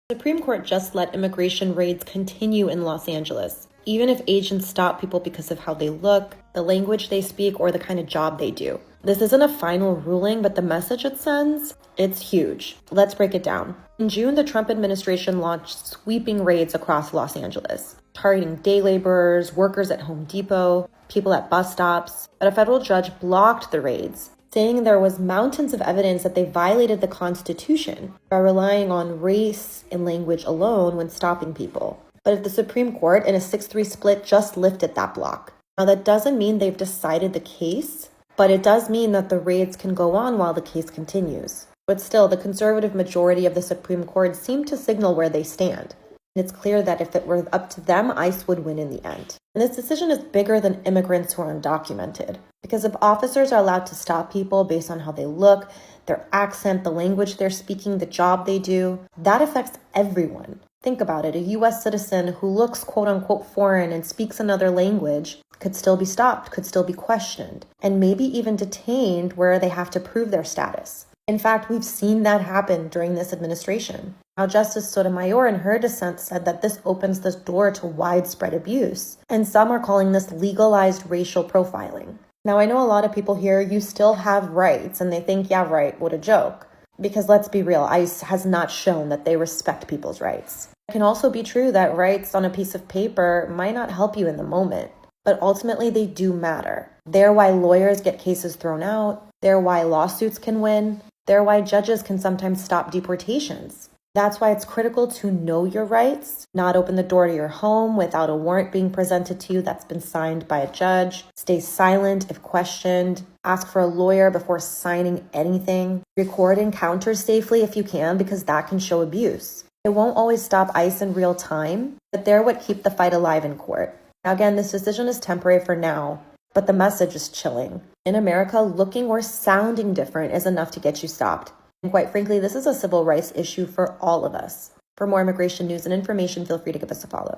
The Supreme Court just let immigration raids continue in Los Angeles, even if agents stop people because of how they look, the language they speak, or the kind of job they do. This isn't a final ruling, but the message it sends, it's huge. Let's break it down. In June, the Trump administration launched sweeping raids across Los Angeles, targeting day laborers, workers at Home Depot, people at bus stops. But a federal judge blocked the raids, saying there was mountains of evidence that they violated the Constitution by relying on race and language alone when stopping people. But the Supreme Court, in a 6-3 split, just lifted that block. Now, that doesn't mean they've decided the case, but it does mean that the raids can go on while the case continues. But still, the conservative majority of the Supreme Court seem to signal where they stand. And it's clear that if it were up to them, ICE would win in the end. And this decision is bigger than immigrants who are undocumented. Because if officers are allowed to stop people based on how they look, their accent, the language they're speaking, the job they do, that affects everyone. Think about it. A U.S. citizen who looks quote-unquote foreign and speaks another language could still be stopped, could still be questioned, and maybe even detained where they have to prove their status. In fact, we've seen that happen during this administration. Now, Justice Sotomayor in her dissent said that this opens the door to widespread abuse, and some are calling this legalized racial profiling. Now, I know a lot of people here, you still have rights, and they think, yeah, right, what a joke. Because let's be real, ICE has not shown that they respect people's rights. It can also be true that rights on a piece of paper might not help you in the moment, but ultimately they do matter. They're why lawyers get cases thrown out. They're why lawsuits can win. They're why judges can sometimes stop deportations. That's why it's critical to know your rights, not open the door to your home without a warrant being presented to you that's been signed by a judge. Stay silent if questioned. Ask for a lawyer before signing anything. Record encounters safely if you can, because that can show abuse. It won't always stop ICE in real time, but they're what keep the fight alive in court. Now again, this decision is temporary for now, but the message is chilling. In America, looking or sounding different is enough to get you stopped. And quite frankly, this is a civil rights issue for all of us. For more immigration news and information, feel free to give us a follow.